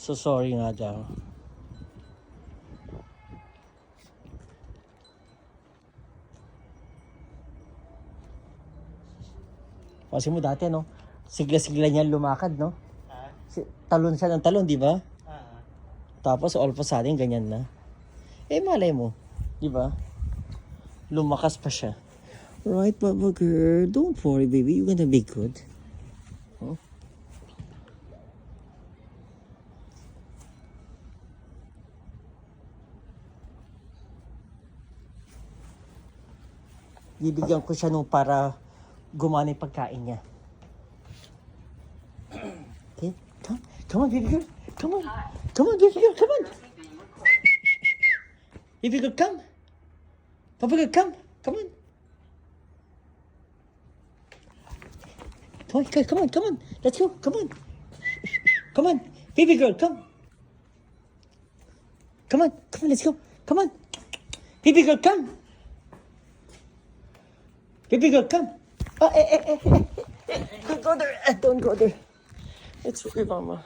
So sorry nga daw. Kasi mo dati, no? Sigla-sigla niya lumakad, no? Talon siya ng talon, di ba? Tapos all of a sudden, ganyan na. Eh, malay mo. Di ba? Lumakas pa siya. Right, Baba girl. Don't worry, baby. You're gonna be good. Huh? Bibigyan ko siya nung para gumana yung pagkain niya. Okay? Come on, baby girl. Come on. Come on, baby girl. Come on. Baby girl, come. Papa girl, come. Come on. Come on, come on. Let's go. Come on. Come on. Baby girl, come. Come on. Come on, let's go. Come on. Baby girl, come. Baby girl, come. Oh, don't go there. Don't go there. It's okay, Mama.